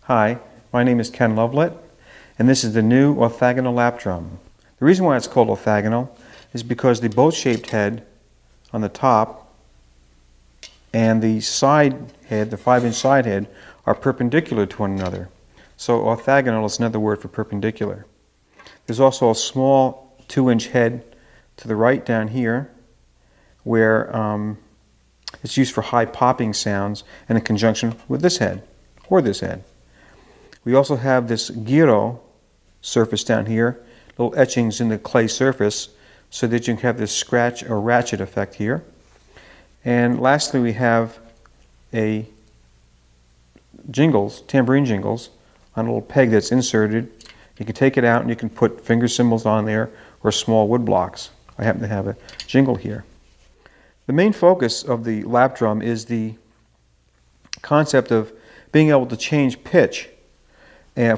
Hi, my name is Ken Lovelet, and this is the new orthogonal lap drum. The reason why it's called orthogonal is because the boat-shaped head on the top and the side head, the 5-inch side head, are perpendicular to one another. So orthogonal is another word for perpendicular. There's also a small 2-inch head to the right down here where it's used for high popping sounds and in conjunction with this head or this head. We also have this guiro surface down here, little etchings in the clay surface so that you can have this scratch or ratchet effect here. And lastly, we have a jingles, tambourine jingles, on a little peg that's inserted. You can take it out and you can put finger cymbals on there or small wood blocks. I happen to have a jingle here. The main focus of the lap drum is the concept of being able to change pitch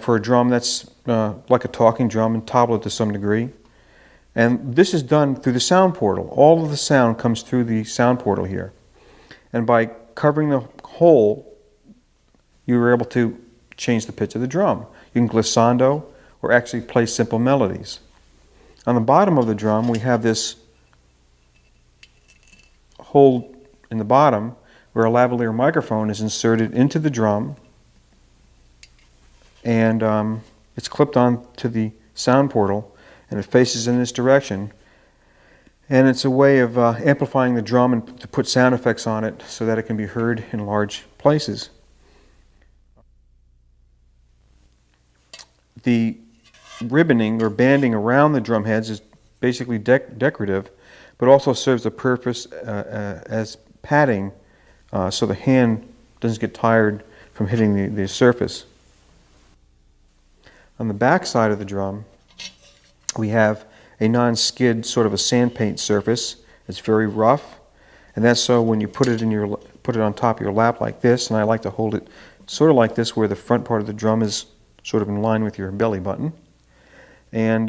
for a drum that's like a talking drum and tabla to some degree. And this is done through the sound portal. All of the sound comes through the sound portal here. And by covering the hole, you were able to change the pitch of the drum. You can glissando or actually play simple melodies. On the bottom of the drum, we have this hole in the bottom where a lavalier microphone is inserted into the drum, and it's clipped on to the sound portal, and it faces in this direction. And it's a way of amplifying the drum and to put sound effects on it so that it can be heard in large places. The ribboning or banding around the drum heads is basically decorative, but also serves a purpose as padding so the hand doesn't get tired from hitting the surface. On the back side of the drum, we have a non-skid sort of a sand paint surface. It's very rough, and that's so when you put it on top of your lap like this, and I like to hold it sort of like this, where the front part of the drum is sort of in line with your belly button, and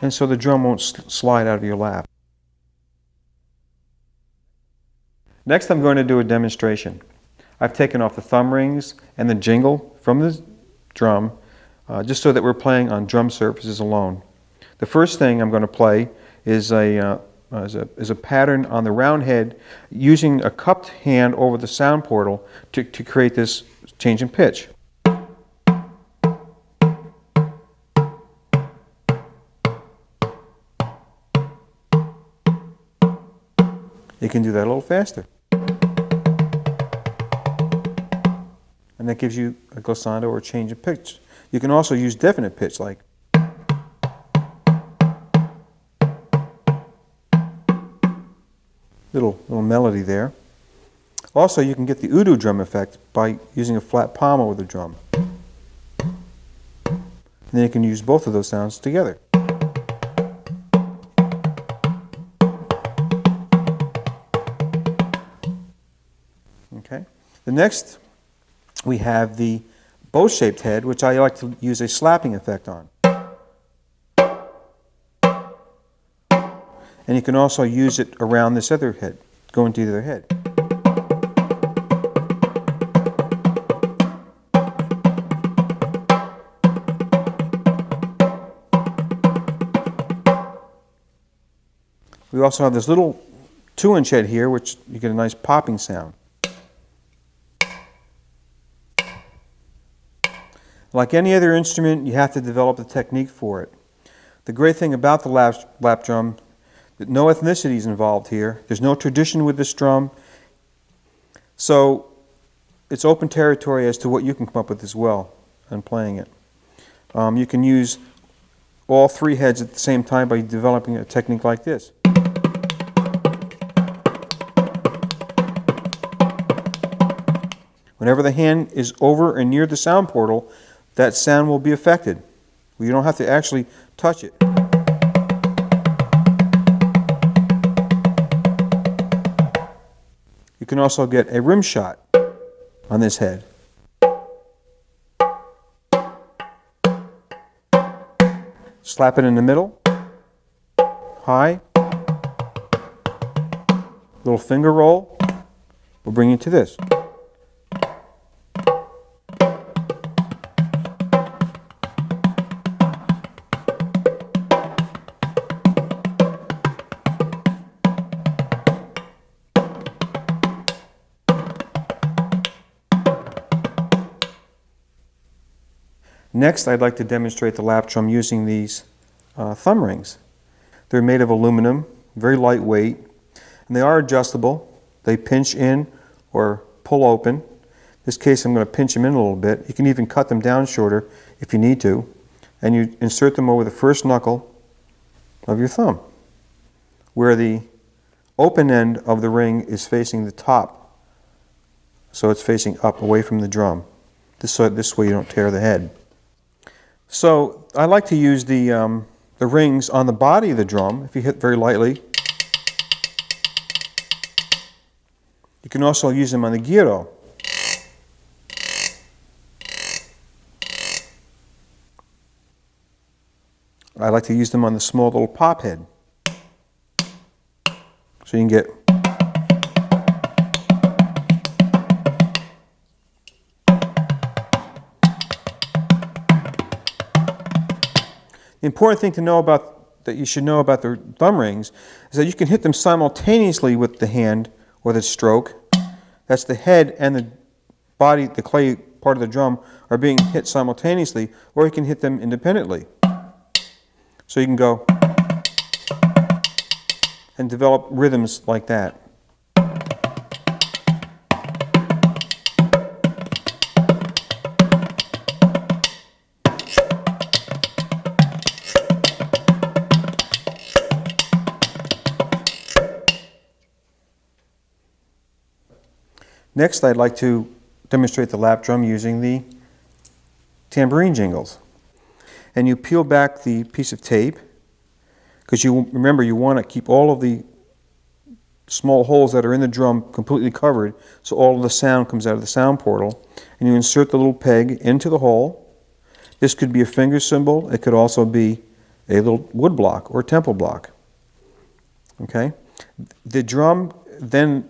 so the drum won't slide out of your lap. Next, I'm going to do a demonstration. I've taken off the thumb rings and the jingle from the drum just so that we're playing on drum surfaces alone. The first thing I'm going to play is a pattern on the round head using a cupped hand over the sound portal to create this change in pitch. You can do that a little faster. And that gives you a glissando or a change in pitch. You can also use definite pitch, like little melody there. Also, you can get the udu drum effect by using a flat palm over the drum. And then you can use both of those sounds together. Okay. The next, we have the bow-shaped head, which I like to use a slapping effect on. And you can also use it around this other head, going to the other head. We also have this little 2-inch head here, which you get a nice popping sound. Like any other instrument, you have to develop the technique for it. The great thing about the lap drum, that no ethnicity is involved here. There's no tradition with this drum. So it's open territory as to what you can come up with as well in playing it. You can use all 3 heads at the same time by developing a technique like this. Whenever the hand is over and near the sound portal, that sound will be affected. You don't have to actually touch it. You can also get a rim shot on this head. Slap it in the middle, high, little finger roll will bring you to this. Next, I'd like to demonstrate the lap drum using these thumb rings. They're made of aluminum, very lightweight, and they are adjustable. They pinch in or pull open. In this case, I'm going to pinch them in a little bit. You can even cut them down shorter if you need to. And you insert them over the first knuckle of your thumb, where the open end of the ring is facing the top. So it's facing up, away from the drum. This way you don't tear the head. So I like to use the rings on the body of the drum. If you hit very lightly, you can also use them on the guiro. I like to use them on the small little pop head. So you can get the important thing to know about that you should know about the thumb rings is that you can hit them simultaneously with the hand or the stroke. That's the head and the body, the clay part of the drum, are being hit simultaneously, or you can hit them independently. So you can go and develop rhythms like that. Next, I'd like to demonstrate the lap drum using the tambourine jingles. And you peel back the piece of tape, because remember you want to keep all of the small holes that are in the drum completely covered, so all of the sound comes out of the sound portal. And you insert the little peg into the hole. This could be a finger cymbal. It could also be a little wood block or temple block. Okay? The drum then,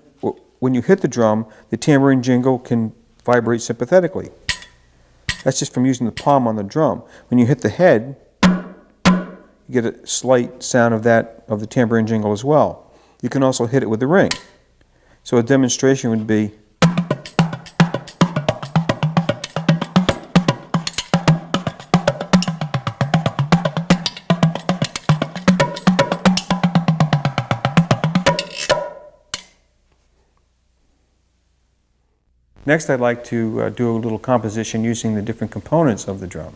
when you hit the drum, the tambourine jingle can vibrate sympathetically. That's just from using the palm on the drum. When you hit the head, you get a slight sound of the tambourine jingle as well. You can also hit it with the ring. So a demonstration would be Next, I'd like to do a little composition using the different components of the drum.